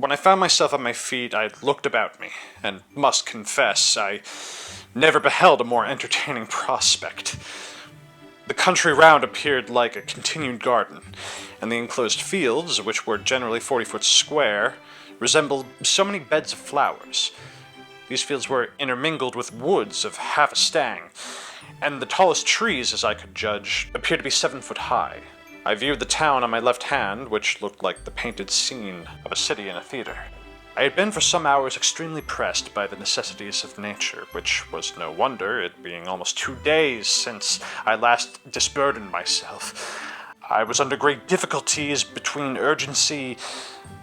When I found myself on my feet, I looked about me, and must confess, I never beheld a more entertaining prospect. The country round appeared like a continued garden, and the enclosed fields, which were generally 40 foot square, resembled so many beds of flowers. These fields were intermingled with woods of half a stang, and the tallest trees, as I could judge, appeared to be 7 foot high. I viewed the town on my left hand, which looked like the painted scene of a city in a theater. I had been for some hours extremely pressed by the necessities of nature, which was no wonder, it being almost 2 days since I last disburdened myself. I was under great difficulties between urgency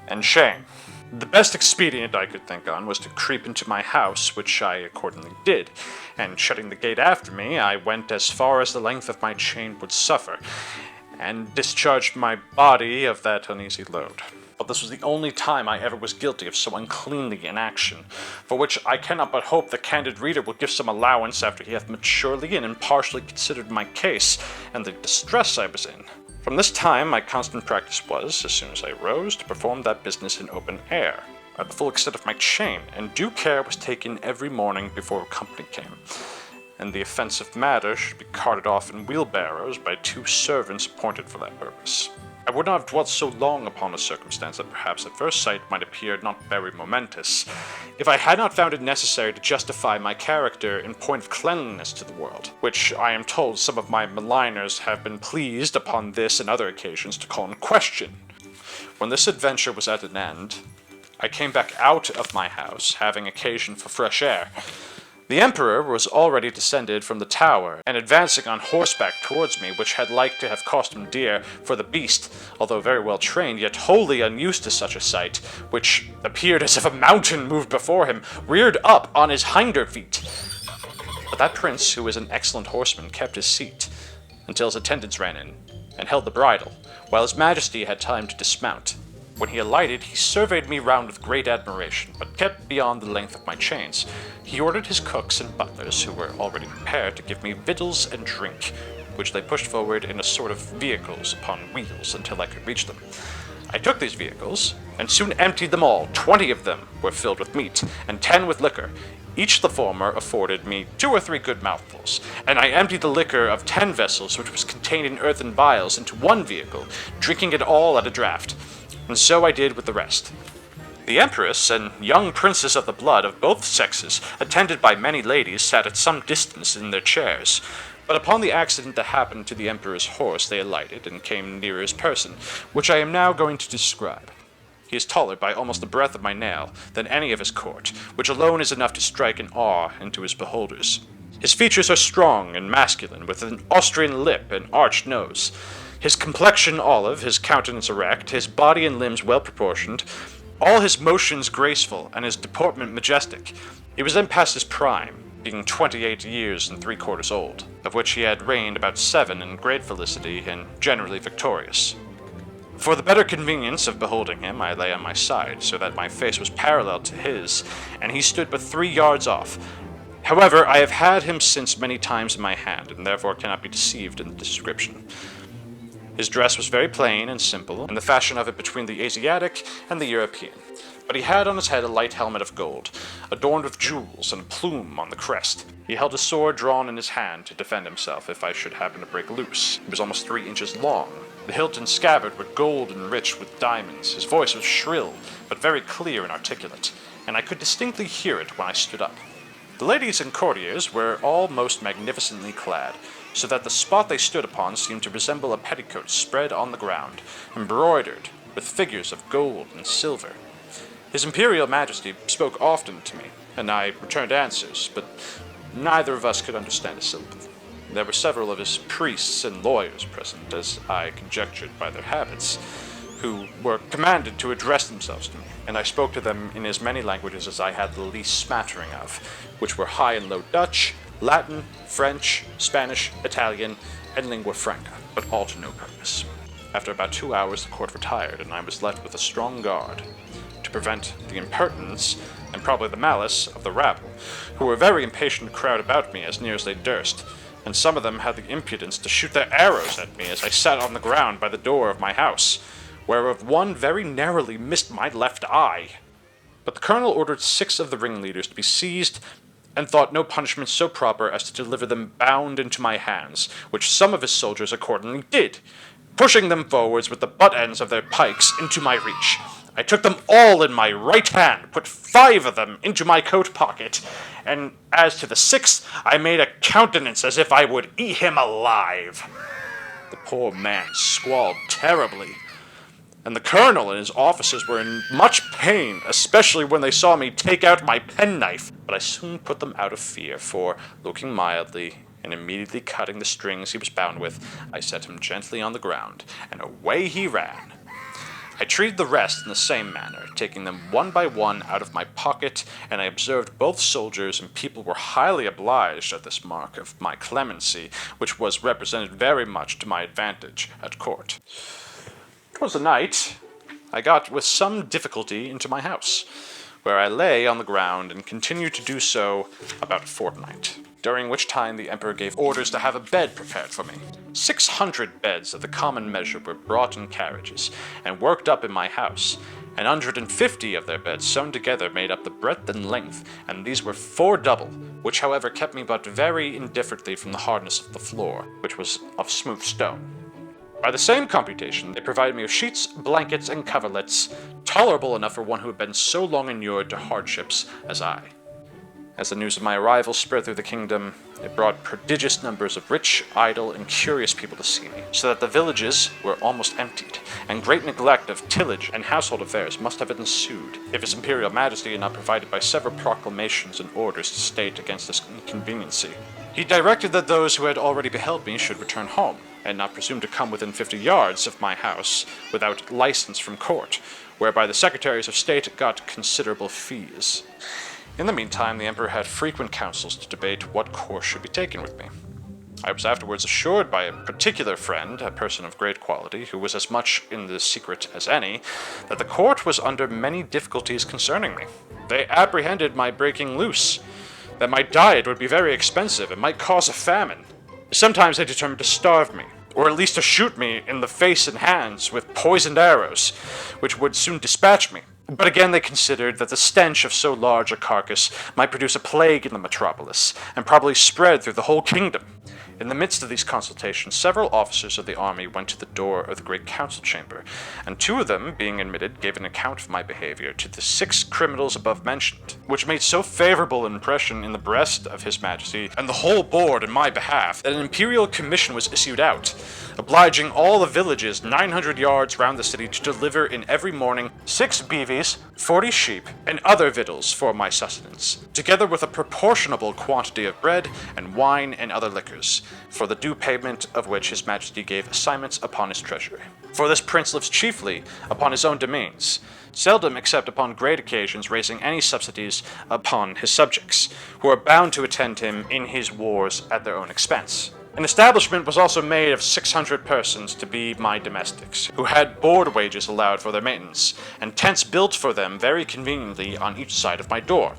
and shame. The best expedient I could think on was to creep into my house, which I accordingly did, and shutting the gate after me, I went as far as the length of my chain would suffer, and discharged my body of that uneasy load. But this was the only time I ever was guilty of so uncleanly an action, for which I cannot but hope the candid reader will give some allowance after he hath maturely and impartially considered my case, and the distress I was in. From this time my constant practice was, as soon as I rose, to perform that business in open air, at the full extent of my chain, and due care was taken every morning before company came, and the offensive matter should be carted off in wheelbarrows by 2 servants appointed for that purpose. I would not have dwelt so long upon a circumstance that perhaps at first sight might appear not very momentous, if I had not found it necessary to justify my character in point of cleanliness to the world, which I am told some of my maligners have been pleased upon this and other occasions to call in question. When this adventure was at an end, I came back out of my house, having occasion for fresh air. The Emperor was already descended from the tower, and advancing on horseback towards me, which had like to have cost him dear, for the beast, although very well trained, yet wholly unused to such a sight, which appeared as if a mountain moved before him, reared up on his hinder feet. But that prince, who was an excellent horseman, kept his seat, until his attendants ran in, and held the bridle, while his majesty had time to dismount. When he alighted, he surveyed me round with great admiration, but kept beyond the length of my chains. He ordered his cooks and butlers, who were already prepared, to give me victuals and drink, which they pushed forward in a sort of vehicles upon wheels until I could reach them. I took these vehicles, and soon emptied them all. 20 of them were filled with meat, and 10 with liquor. Each the former afforded me 2 or 3 good mouthfuls, and I emptied the liquor of 10 vessels, which was contained in earthen vials, into one vehicle, drinking it all at a draught. And so I did with the rest. The Empress and young princes of the blood of both sexes, attended by many ladies, sat at some distance in their chairs. But upon the accident that happened to the Emperor's horse, they alighted and came near his person, which I am now going to describe. He is taller by almost the breadth of my nail than any of his court, which alone is enough to strike an awe into his beholders. His features are strong and masculine, with an Austrian lip and arched nose. His complexion olive, his countenance erect, his body and limbs well proportioned, all his motions graceful, and his deportment majestic. He was then past his prime, being 28 years and 3/4 old, of which he had reigned about 7 in great felicity and generally victorious. For the better convenience of beholding him, I lay on my side, so that my face was parallel to his, and he stood but 3 yards off. However, I have had him since many times in my hand, and therefore cannot be deceived in the description. His dress was very plain and simple, and the fashion of it between the Asiatic and the European. But he had on his head a light helmet of gold, adorned with jewels and a plume on the crest. He held a sword drawn in his hand to defend himself if I should happen to break loose. It was almost 3 inches long. The hilt and scabbard were gold enriched with diamonds. His voice was shrill, but very clear and articulate, and I could distinctly hear it when I stood up. The ladies and courtiers were all most magnificently clad, so that the spot they stood upon seemed to resemble a petticoat spread on the ground, embroidered with figures of gold and silver. His Imperial Majesty spoke often to me, and I returned answers, but neither of us could understand a syllable. There were several of his priests and lawyers present, as I conjectured by their habits, who were commanded to address themselves to me, and I spoke to them in as many languages as I had the least smattering of, which were High and Low Dutch, Latin, French, Spanish, Italian, and lingua franca, but all to no purpose. After about 2 hours the court retired, and I was left with a strong guard, to prevent the impertinence, and probably the malice, of the rabble, who were very impatient to crowd about me as near as they durst, and some of them had the impudence to shoot their arrows at me as I sat on the ground by the door of my house, whereof one very narrowly missed my left eye. But the colonel ordered 6 of the ringleaders to be seized, and thought no punishment so proper as to deliver them bound into my hands, which some of his soldiers accordingly did, pushing them forwards with the butt ends of their pikes into my reach. I took them all in my right hand, put 5 of them into my coat pocket, and as to the 6th, I made a countenance as if I would eat him alive. The poor man squalled terribly, and the colonel and his officers were in much pain, especially when they saw me take out my penknife. But I soon put them out of fear, for, looking mildly, and immediately cutting the strings he was bound with, I set him gently on the ground, and away he ran. I treated the rest in the same manner, taking them one by one out of my pocket, and I observed both soldiers and people were highly obliged at this mark of my clemency, which was represented very much to my advantage at court. Towards the night, I got with some difficulty into my house, where I lay on the ground and continued to do so about a fortnight, during which time the emperor gave orders to have a bed prepared for me. 600 beds of the common measure were brought in carriages and worked up in my house, and 150 of their beds sewn together made up the breadth and length, and these were 4 double, which however kept me but very indifferently from the hardness of the floor, which was of smooth stone. By the same computation, they provided me with sheets, blankets, and coverlets, tolerable enough for one who had been so long inured to hardships as I. As the news of my arrival spread through the kingdom, it brought prodigious numbers of rich, idle, and curious people to see me, so that the villages were almost emptied, and great neglect of tillage and household affairs must have ensued, if His Imperial Majesty had not provided by several proclamations and orders to state against this inconveniency. He directed that those who had already beheld me should return home, and not presume to come within 50 yards of my house without license from court, whereby the secretaries of state got considerable fees. In the meantime, the emperor had frequent councils to debate what course should be taken with me. I was afterwards assured by a particular friend, a person of great quality, who was as much in the secret as any, that the court was under many difficulties concerning me. They apprehended my breaking loose, that my diet would be very expensive and might cause a famine. Sometimes they determined to starve me, or at least to shoot me in the face and hands with poisoned arrows, which would soon dispatch me. But again they considered that the stench of so large a carcass might produce a plague in the metropolis, and probably spread through the whole kingdom. In the midst of these consultations, several officers of the army went to the door of the great council chamber, and 2 of them, being admitted, gave an account of my behavior to the 6 criminals above mentioned, which made so favorable an impression in the breast of His Majesty and the whole board in my behalf that an imperial commission was issued out, obliging all the villages 900 yards round the city to deliver in every morning 6 beeves, 40 sheep, and other victuals for my sustenance, together with a proportionable quantity of bread and wine and other liquors, for the due payment of which His Majesty gave assignments upon his treasury. For this prince lives chiefly upon his own domains, seldom except upon great occasions raising any subsidies upon his subjects, who are bound to attend him in his wars at their own expense. An establishment was also made of 600 persons to be my domestics, who had board wages allowed for their maintenance, and tents built for them very conveniently on each side of my door.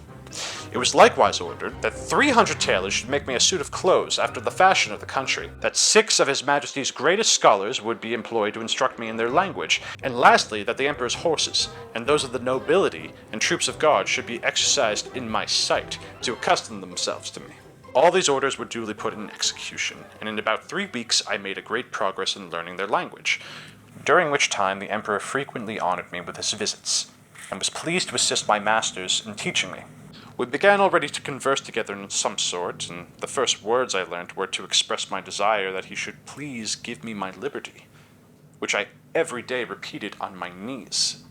It was likewise ordered that 300 tailors should make me a suit of clothes after the fashion of the country, that 6 of His Majesty's greatest scholars would be employed to instruct me in their language, and lastly that the emperor's horses, and those of the nobility and troops of guards should be exercised in my sight, to accustom themselves to me. All these orders were duly put in execution, and in about 3 weeks I made a great progress in learning their language, during which time the emperor frequently honored me with his visits, and was pleased to assist my masters in teaching me. We began already to converse together in some sort, and the first words I learnt were to express my desire that he should please give me my liberty, which I every day repeated on my knees.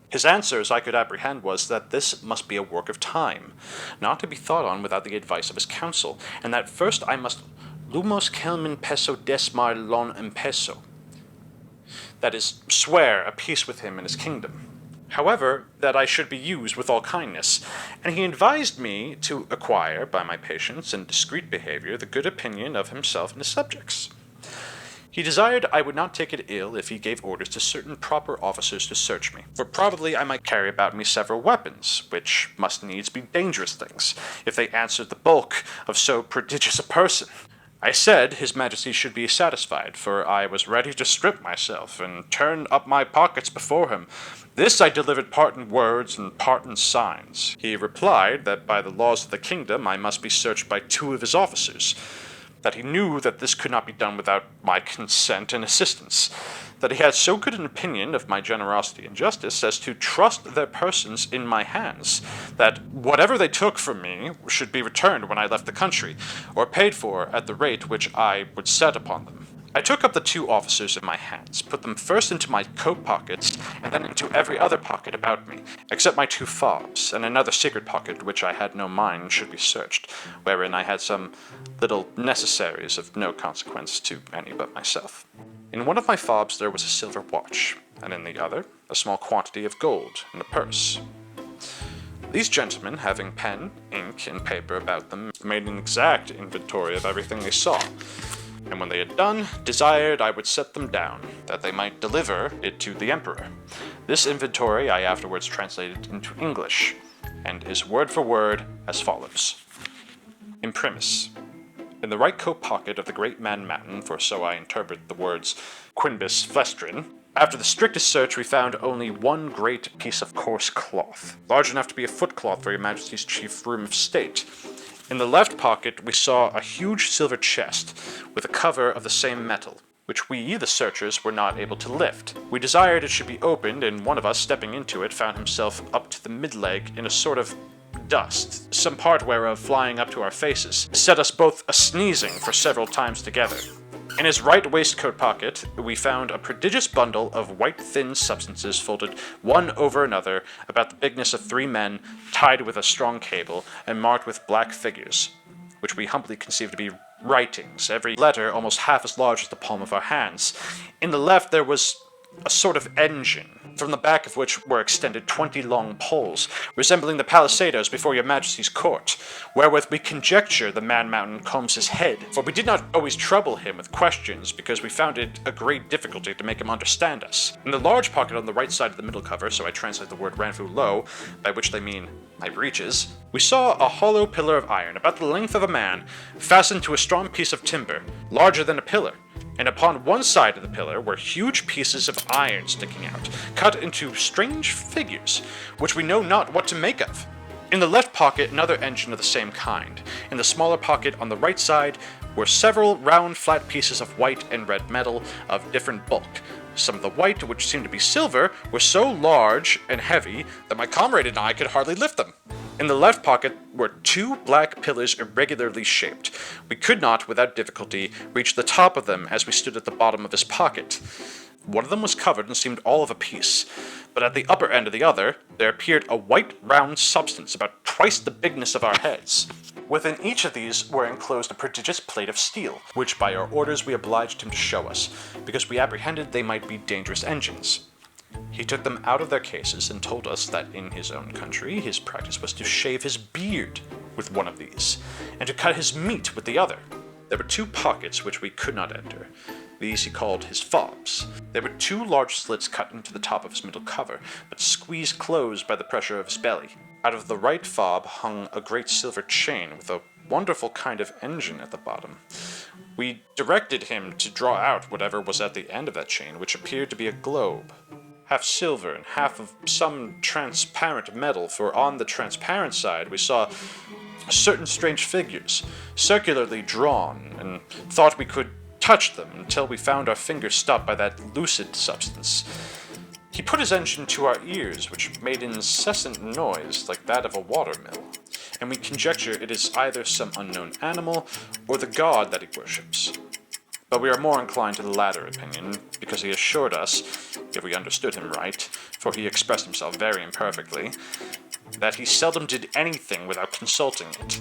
His answer, as I could apprehend, was that this must be a work of time, not to be thought on without the advice of his council, and that first I must lumos celmen peso desmar lon impeso, that is, swear a peace with him and his kingdom. However, that I should be used with all kindness, and he advised me to acquire, by my patience and discreet behavior, the good opinion of himself and his subjects. He desired I would not take it ill if he gave orders to certain proper officers to search me, for probably I might carry about me several weapons, which must needs be dangerous things, if they answered the bulk of so prodigious a person. I said His Majesty should be satisfied, for I was ready to strip myself and turn up my pockets before him. This I delivered part in words and part in signs. He replied that by the laws of the kingdom I must be searched by 2 of his officers, that he knew that this could not be done without my consent and assistance, that he had so good an opinion of my generosity and justice as to trust their persons in my hands, that whatever they took from me should be returned when I left the country, or paid for at the rate which I would set upon them. I took up the 2 officers in my hands, put them first into my coat pockets, and then into every other pocket about me, except my 2 fobs, and another secret pocket which I had no mind should be searched, wherein I had some little necessaries of no consequence to any but myself. In one of my fobs there was a silver watch, and in the other a small quantity of gold in a purse. These gentlemen, having pen, ink, and paper about them, made an exact inventory of everything they saw, and when they had done, desired I would set them down, that they might deliver it to the emperor. This inventory I afterwards translated into English, and is word for word as follows. Imprimis. In the right coat pocket of the great Man Mountain, for so I interpret the words quinbus flestrin, after the strictest search we found only one great piece of coarse cloth, large enough to be a footcloth for your Majesty's chief room of state. In the left pocket we saw a huge silver chest, with a cover of the same metal, which we, the searchers, were not able to lift. We desired it should be opened, and one of us, stepping into it, found himself up to the mid-leg in a sort of dust, some part whereof flying up to our faces, set us both a-sneezing for several times together. In his right waistcoat pocket we found a prodigious bundle of white thin substances folded one over another about the bigness of 3 men, tied with a strong cable, and marked with black figures, which we humbly conceived to be writings, every letter almost half as large as the palm of our hands. In the left there was a sort of engine, from the back of which were extended 20 long poles, resembling the palisadoes before your Majesty's court, wherewith we conjecture the Man Mountain combs his head, for we did not always trouble him with questions, because we found it a great difficulty to make him understand us. In the large pocket on the right side of the middle cover, so I translate the word ranfou by which they mean my breeches, we saw a hollow pillar of iron, about the length of a man, fastened to a strong piece of timber, larger than a pillar, and upon one side of the pillar were huge pieces of iron sticking out, cut into strange figures, which we know not what to make of. In the left pocket another engine of the same kind. In the smaller pocket on the right side were several round flat pieces of white and red metal of different bulk. Some of the white, which seemed to be silver, were so large and heavy that my comrade and I could hardly lift them. In the left pocket were 2 black pillars irregularly shaped. We could not, without difficulty, reach the top of them as we stood at the bottom of his pocket. One of them was covered and seemed all of a piece, but at the upper end of the other there appeared a white round substance about twice the bigness of our heads. Within each of these were enclosed a prodigious plate of steel, which by our orders we obliged him to show us, because we apprehended they might be dangerous engines. He took them out of their cases and told us that in his own country his practice was to shave his beard with one of these, and to cut his meat with the other. There were 2 pockets which we could not enter. These he called his fobs. There were 2 large slits cut into the top of his middle cover, but squeezed closed by the pressure of his belly. Out of the right fob hung a great silver chain with a wonderful kind of engine at the bottom. We directed him to draw out whatever was at the end of that chain, which appeared to be a globe, half silver and half of some transparent metal, for on the transparent side we saw certain strange figures, circularly drawn, and thought we could touch them until we found our fingers stopped by that lucid substance. He put his engine to our ears, which made an incessant noise like that of a water-mill, and we conjecture it is either some unknown animal or the god that he worships. But we are more inclined to the latter opinion, because he assured us, if we understood him right, for he expressed himself very imperfectly, that he seldom did anything without consulting it.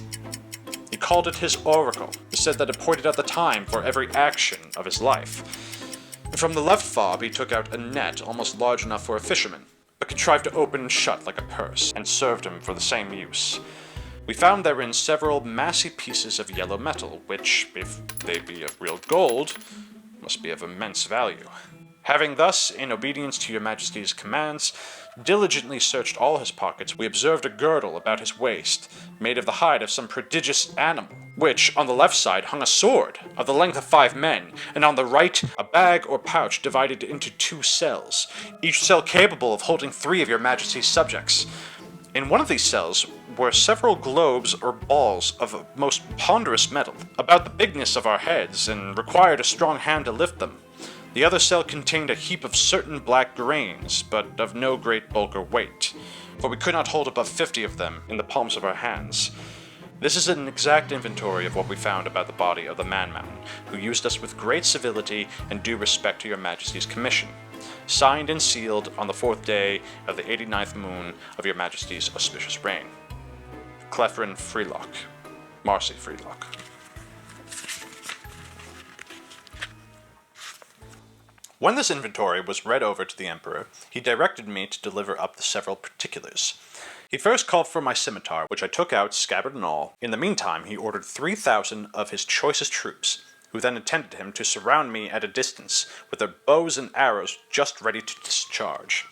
He called it his oracle. He said that it pointed out the time for every action of his life. From the left fob he took out a net almost large enough for a fisherman, but contrived to open and shut like a purse, and served him for the same use. We found therein several massy pieces of yellow metal, which, if they be of real gold, must be of immense value. Having thus, in obedience to your Majesty's commands, diligently searched all his pockets, we observed a girdle about his waist, made of the hide of some prodigious animal, which, on the left side, hung a sword, of the length of 5 men, and on the right, a bag or pouch divided into 2 cells, each cell capable of holding 3 of your Majesty's subjects. In one of these cells were several globes or balls of a most ponderous metal, about the bigness of our heads, and required a strong hand to lift them. The other cell contained a heap of certain black grains, but of no great bulk or weight, for we could not hold above 50 of them in the palms of our hands. This is an exact inventory of what we found about the body of the Man-Mountain, who used us with great civility and due respect to your Majesty's commission. Signed and sealed on the 4th day of the 89th moon of your Majesty's auspicious reign. Clefrin Freelock. Marcy Freelock. When this inventory was read over to the Emperor, he directed me to deliver up the several particulars. He first called for my scimitar, which I took out, scabbard and all. In the meantime, he ordered 3,000 of his choicest troops, who then attended him, to surround me at a distance, with their bows and arrows just ready to discharge.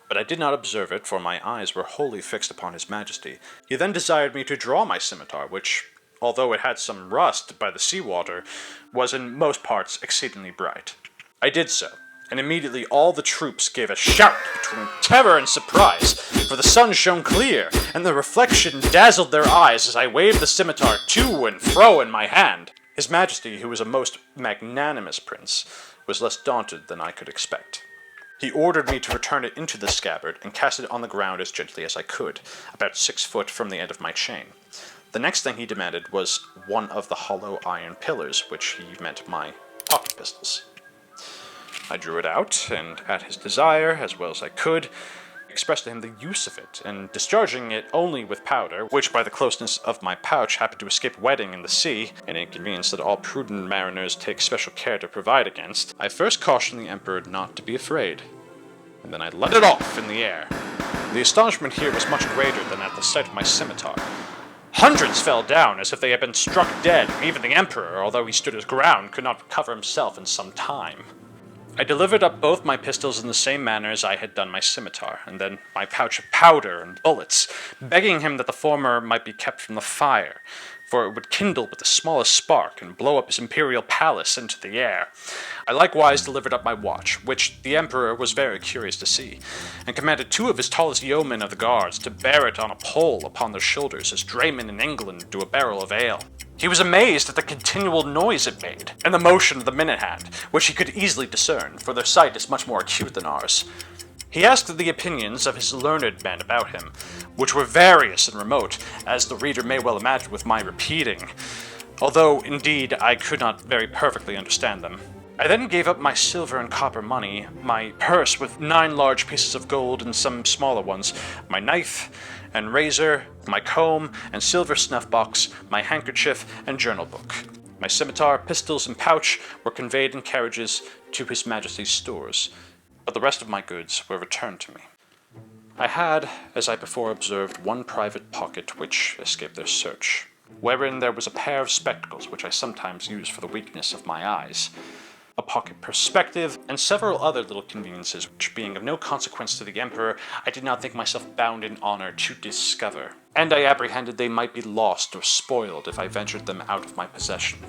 But I did not observe it, for my eyes were wholly fixed upon his Majesty. He then desired me to draw my scimitar, which, although it had some rust by the sea-water, was in most parts exceedingly bright. I did so, and immediately all the troops gave a shout between terror and surprise, for the sun shone clear, and the reflection dazzled their eyes as I waved the scimitar to and fro in my hand. His Majesty, who was a most magnanimous prince, was less daunted than I could expect. He ordered me to return it into the scabbard and cast it on the ground as gently as I could, about 6 foot from the end of my chain. The next thing he demanded was one of the hollow iron pillars, which he meant my pocket pistols. I drew it out, and at his desire, as well as I could, expressed to him the use of it, and discharging it only with powder, which by the closeness of my pouch happened to escape wetting in the sea, an inconvenience that all prudent mariners take special care to provide against, I first cautioned the Emperor not to be afraid, and then I let it off in the air. The astonishment here was much greater than at the sight of my scimitar. Hundreds fell down as if they had been struck dead, and even the Emperor, although he stood his ground, could not recover himself in some time. I delivered up both my pistols in the same manner as I had done my scimitar, and then my pouch of powder and bullets, begging him that the former might be kept from the fire, for it would kindle with the smallest spark and blow up his imperial palace into the air. I likewise delivered up my watch, which the Emperor was very curious to see, and commanded 2 of his tallest yeomen of the guards to bear it on a pole upon their shoulders as draymen in England do a barrel of ale. He was amazed at the continual noise it made, and the motion of the minute hand, which he could easily discern, for their sight is much more acute than ours. He asked the opinions of his learned men about him, which were various and remote, as the reader may well imagine with my repeating, although, indeed, I could not very perfectly understand them. I then gave up my silver and copper money, my purse with 9 large pieces of gold and some smaller ones, my knife and razor, my comb and silver snuff-box, my handkerchief and journal book. My scimitar, pistols, and pouch were conveyed in carriages to His Majesty's stores, but the rest of my goods were returned to me. I had, as I before observed, one private pocket which escaped their search, wherein there was a pair of spectacles which I sometimes use for the weakness of my eyes, a pocket perspective, and several other little conveniences which, being of no consequence to the Emperor, I did not think myself bound in honor to discover, and I apprehended they might be lost or spoiled if I ventured them out of my possession.